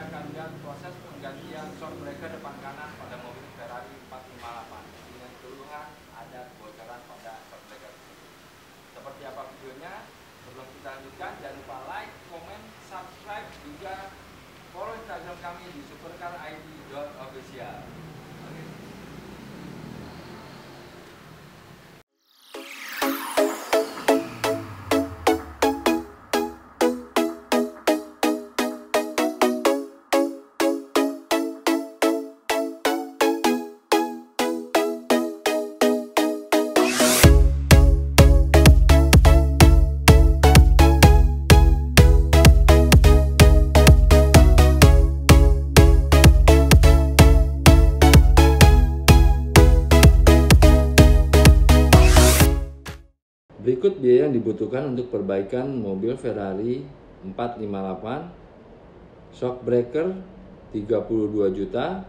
akan lihat proses penggantian shock breaker depan kanan pada mobil Ferrari 458 dengan keluhan ada kebocoran pada shock breaker. Seperti apa videonya? Sebelum kita lanjutkan, jangan lupa like, komen, subscribe, juga follow Instagram kami di supercarid.official. Berikut biaya yang dibutuhkan untuk perbaikan mobil Ferrari 458, shock breaker 32 juta,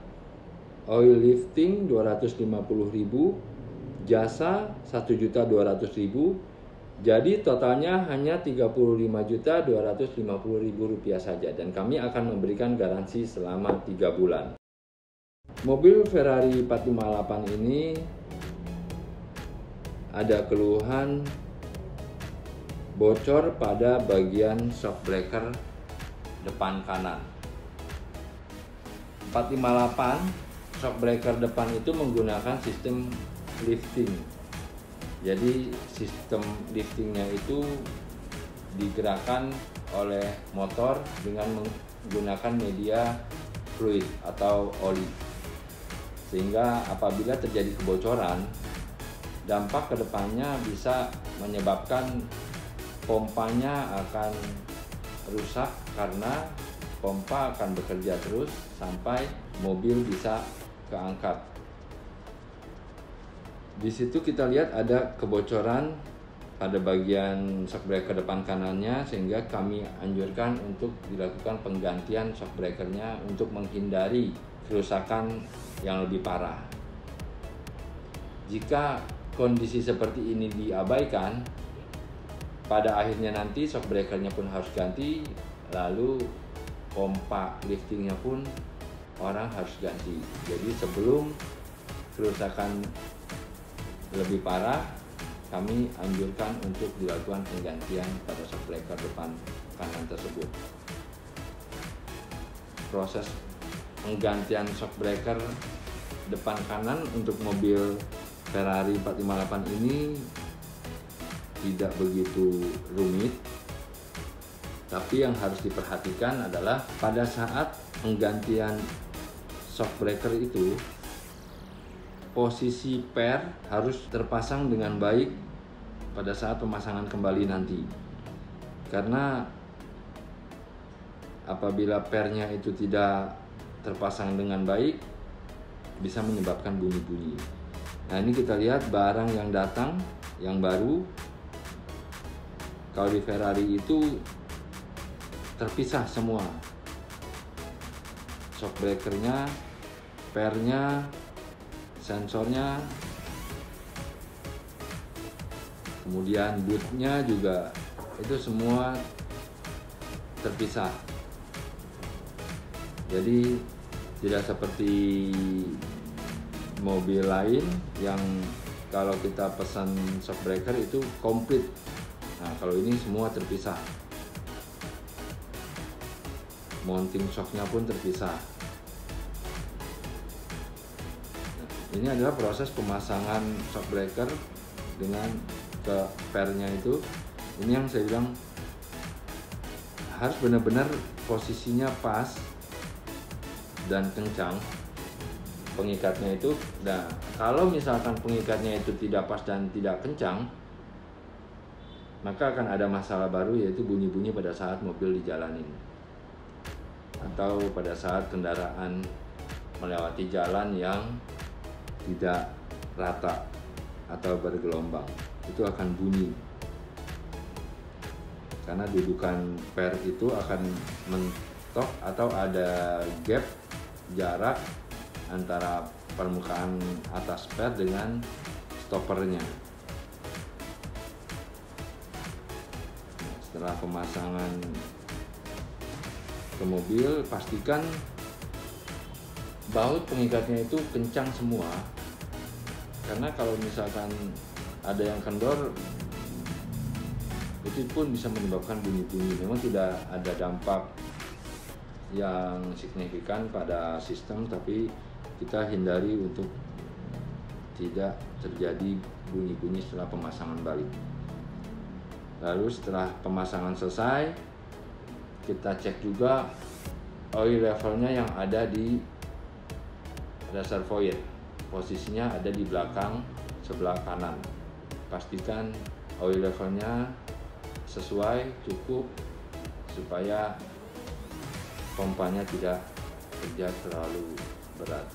oil lifting 250.000, jasa 1.200.000. Jadi totalnya hanya 35.250.000 rupiah saja, dan kami akan memberikan garansi selama 3 bulan. Mobil Ferrari 458 ini ada keluhan bocor pada bagian shock breaker depan kanan. 458 shock breaker depan itu menggunakan sistem lifting. Jadi sistem liftingnya itu digerakkan oleh motor dengan menggunakan media fluid atau oli. Sehingga apabila terjadi kebocoran, dampak kedepannya bisa menyebabkan pompanya akan rusak karena pompa akan bekerja terus sampai mobil bisa keangkat. Di situ kita lihat ada kebocoran pada bagian shock breaker depan kanannya, sehingga kami anjurkan untuk dilakukan penggantian shock breakernya untuk menghindari kerusakan yang lebih parah. Jika kondisi seperti ini diabaikan, pada akhirnya nanti shock breakernya pun harus ganti, lalu pompa liftingnya pun orang harus ganti. Jadi sebelum kerusakan lebih parah, kami anjurkan untuk dilakukan penggantian pada shock breaker depan kanan tersebut. Proses penggantian shock breaker depan kanan untuk mobil Ferrari 458 ini tidak begitu rumit, tapi yang harus diperhatikan adalah pada saat penggantian shock breaker itu, posisi per harus terpasang dengan baik pada saat pemasangan kembali nanti, karena apabila pernya itu tidak terpasang dengan baik bisa menyebabkan bunyi-bunyi. Nah, ini kita lihat barang yang datang yang baru. Kalau di Ferrari itu terpisah semua, shock breakernya, pernya, sensornya, kemudian bootnya juga, itu semua terpisah. Jadi tidak seperti mobil lain yang kalau kita pesan shock breaker itu komplit. Nah, kalau ini semua terpisah. Mounting shocknya pun terpisah. Nah, ini adalah proses pemasangan shock breaker dengan ke pernya itu. Ini yang saya bilang harus benar-benar posisinya pas dan kencang pengikatnya itu. Nah, kalau misalkan pengikatnya itu tidak pas dan tidak kencang, maka akan ada masalah baru, yaitu bunyi-bunyi pada saat mobil dijalanin atau pada saat kendaraan melewati jalan yang tidak rata atau bergelombang. Itu akan bunyi karena dudukan per itu akan mentok atau ada gap jarak antara permukaan atas per dengan stoppernya. Setelah pemasangan ke mobil, pastikan baut pengikatnya itu kencang semua, karena kalau misalkan ada yang kendor itu pun bisa menyebabkan bunyi-bunyi. Memang tidak ada dampak yang signifikan pada sistem, tapi kita hindari untuk tidak terjadi bunyi-bunyi setelah pemasangan balik. Lalu setelah pemasangan selesai, kita cek juga oil levelnya yang ada di reservoir. Posisinya ada di belakang sebelah kanan. Pastikan oil levelnya sesuai, cukup, supaya pompanya tidak kerja terlalu berat.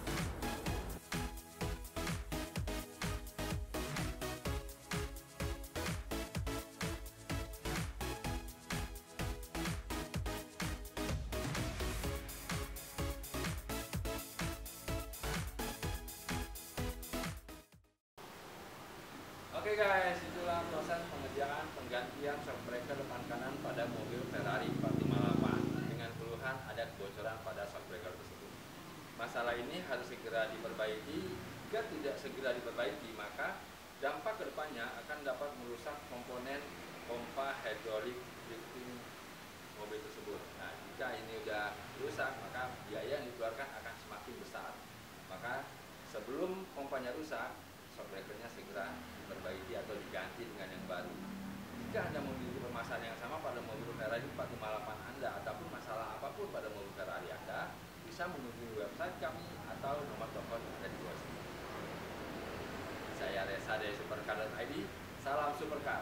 Oke guys, itulah proses pengerjaan penggantian shock breaker depan kanan pada mobil Ferrari 458 dengan keluhan ada kebocoran pada shock breaker tersebut. Masalah ini harus segera diperbaiki. Jika tidak segera diperbaiki, maka dampak kedepannya akan dapat merusak komponen pompa hidrolik lifting mobil tersebut. Nah, jika ini sudah rusak, maka biaya yang dikeluarkan akan semakin besar. Maka sebelum pompanya rusak, shock breakernya segera diperbaiki atau diganti dengan yang baru. Jika Anda memiliki permasalahan yang sama pada mobil Ferrari 458 Anda ataupun masalah apapun pada mobil Ferrari Anda, bisa mengunjungi website kami atau nomor telepon yang ada di bawah sini. Saya Reza dari Supercar.id. Salam Supercar.